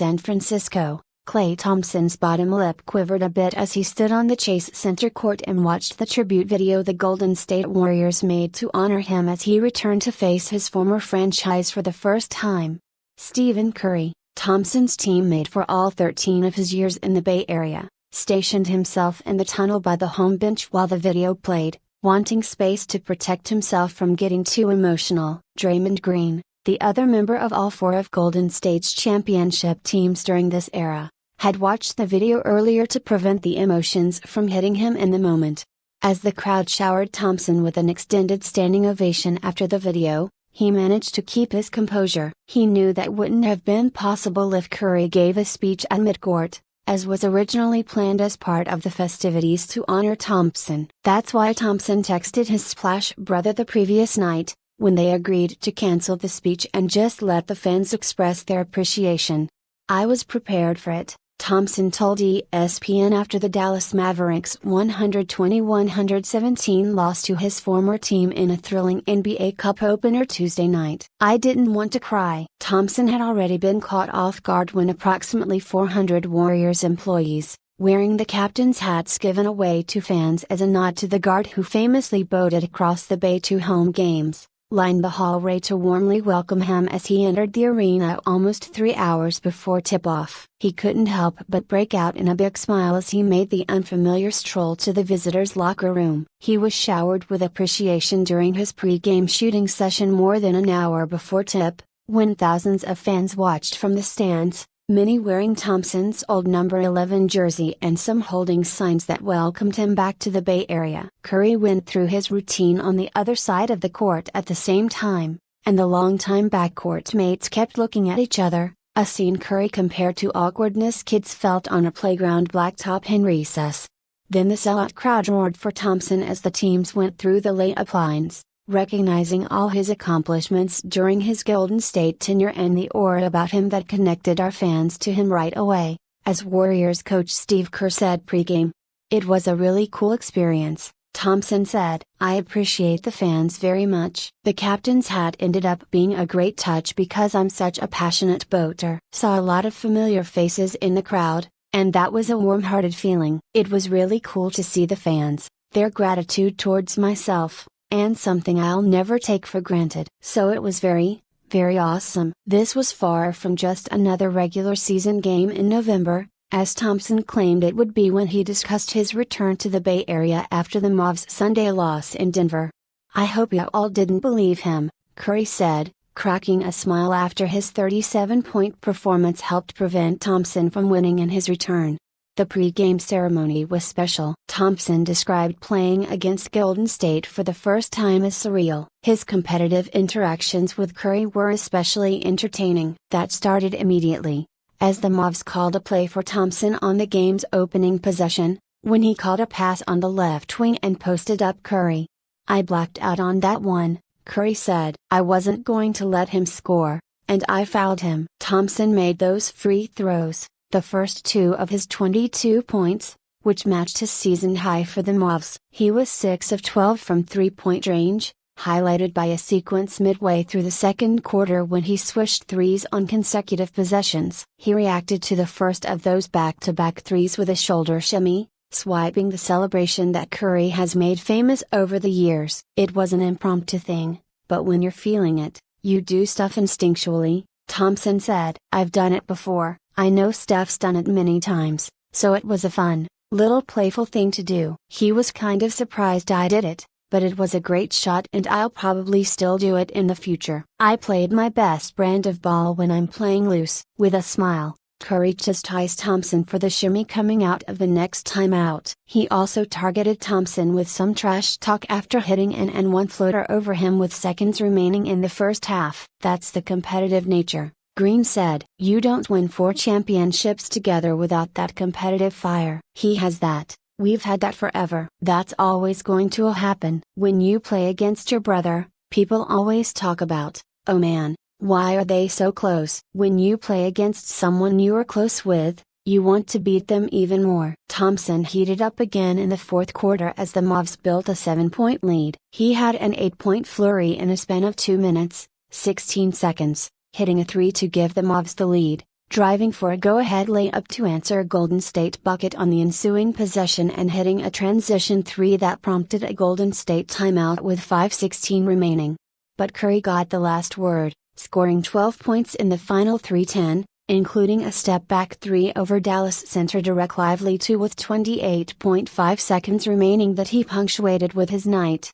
San Francisco, Klay Thompson's bottom lip quivered a bit as he stood on the Chase Center court and watched the tribute video the Golden State Warriors made to honor him as he returned to face his former franchise for the first time. Stephen Curry, Thompson's teammate for all 13 of his years in the Bay Area, stationed himself in the tunnel by the home bench while the video played, wanting space to protect himself from getting too emotional. Draymond Green, the other member of all four of Golden State's championship teams during this era, had watched the video earlier to prevent the emotions from hitting him in the moment. As the crowd showered Thompson with an extended standing ovation after the video, he managed to keep his composure. He knew that wouldn't have been possible if Curry gave a speech at midcourt, as was originally planned as part of the festivities to honor Thompson. That's why Thompson texted his Splash brother the previous night, when they agreed to cancel the speech and just let the fans express their appreciation. "I was prepared for it," Thompson told ESPN after the Dallas Mavericks' 120-117 loss to his former team in a thrilling NBA Cup opener Tuesday night. "I didn't want to cry." Thompson had already been caught off guard when approximately 400 Warriors employees, wearing the captain's hats given away to fans as a nod to the guard who famously boated across the bay to home games, lined the hallway to warmly welcome him as he entered the arena almost 3 hours before tip-off. He couldn't help but break out in a big smile as he made the unfamiliar stroll to the visitors' locker room. He was showered with appreciation during his pre-game shooting session more than an hour before tip, when thousands of fans watched from the stands, many wearing Thompson's old number 11 jersey and some holding signs that welcomed him back to the Bay Area. Curry went through his routine on the other side of the court at the same time, and the longtime backcourt mates kept looking at each other, a scene Curry compared to awkwardness kids felt on a playground blacktop in recess. Then the sellout crowd roared for Thompson as the teams went through the layup lines, recognizing all his accomplishments during his Golden State tenure and the aura about him that connected our fans to him right away, as Warriors coach Steve Kerr said pregame. "It was a really cool experience," Thompson said. "I appreciate the fans very much." The captain's hat ended up being a great touch because I'm such a passionate boater. "Saw a lot of familiar faces in the crowd, and that was a warm-hearted feeling. It was really cool to see the fans, their gratitude towards myself, and something I'll never take for granted. So it was very, very awesome." This was far from just another regular season game in November, as Thompson claimed it would be when he discussed his return to the Bay Area after the Mavs' Sunday loss in Denver. "I hope you all didn't believe him," Curry said, cracking a smile after his 37-point performance helped prevent Thompson from winning in his return. The pre-game ceremony was special. Thompson described playing against Golden State for the first time as surreal. His competitive interactions with Curry were especially entertaining. That started immediately, as the Mavs called a play for Thompson on the game's opening possession, when he caught a pass on the left wing and posted up Curry. "I blacked out on that one," Curry said. "I wasn't going to let him score, and I fouled him." Thompson made those free throws, the first 2 of his 22 points, which matched his season high for the Mavs. He was 6 of 12 from three-point range, highlighted by a sequence midway through the second quarter when he swished threes on consecutive possessions. He reacted to the first of those back-to-back threes with a shoulder shimmy, swiping the celebration that Curry has made famous over the years. "It was an impromptu thing, but when you're feeling it, you do stuff instinctually," Thompson said. "I've done it before. I know Steph's done it many times, so it was a fun, little playful thing to do." He was kind of surprised I did it, but it was a great shot and I'll probably still do it in the future. "I played my best brand of ball when I'm playing loose." With a smile, Curry chastised Thompson for the shimmy coming out of the next timeout. He also targeted Thompson with some trash talk after hitting an and-one floater over him with seconds remaining in the first half. "That's the competitive nature," Green said. "You don't win 4 championships together without that competitive fire." He has that. "We've had that forever." "That's always going to happen." When you play against your brother, people always talk about, "Oh man, why are they so close?" When you play against someone you are close with, you want to beat them even more. Thompson heated up again in the fourth quarter as the Mavs built a 7-point lead. He had an 8-point flurry in a span of 2 minutes, 16 seconds, hitting a 3 to give the Mavs the lead, driving for a go-ahead layup to answer a Golden State bucket on the ensuing possession and hitting a transition three that prompted a Golden State timeout with 5:16 remaining. But Curry got the last word, scoring 12 points in the final 3:10, including a step-back three over Dallas center Derek Lively 2 with 28.5 seconds remaining that he punctuated with his night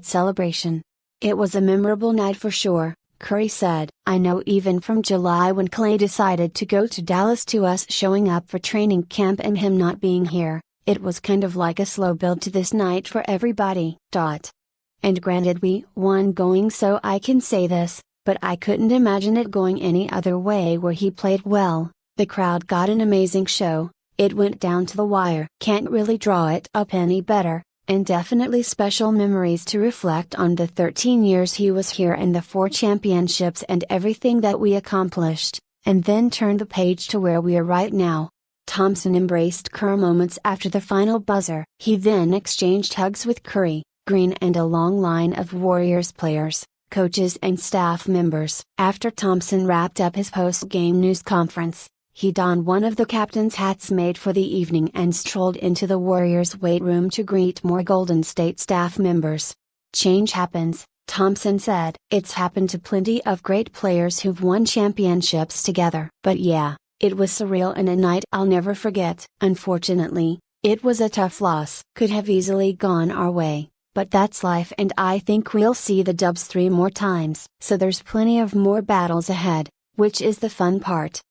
celebration. "It was a memorable night for sure," Curry said. "I know even from July when Klay decided to go to Dallas to us showing up for training camp and him not being here, it was kind of like a slow build to this night for everybody. And granted we won going, so I can say this, but I couldn't imagine it going any other way where he played well. The crowd got an amazing show, it went down to the wire. Can't really draw it up any better. And definitely special memories to reflect on the 13 years he was here and the 4 championships and everything that we accomplished, and then turn the page to where we are right now." Thompson embraced Kerr moments after the final buzzer. He then exchanged hugs with Curry, Green and a long line of Warriors players, coaches and staff members. After Thompson wrapped up his post-game news conference, he donned one of the captain's hats made for the evening and strolled into the Warriors' weight room to greet more Golden State staff members. "Change happens," Thompson said. "It's happened to plenty of great players who've won championships together. But yeah, it was surreal and a night I'll never forget. Unfortunately, it was a tough loss. Could have easily gone our way, but that's life and I think we'll see the Dubs 3 more times. So there's plenty of more battles ahead, which is the fun part."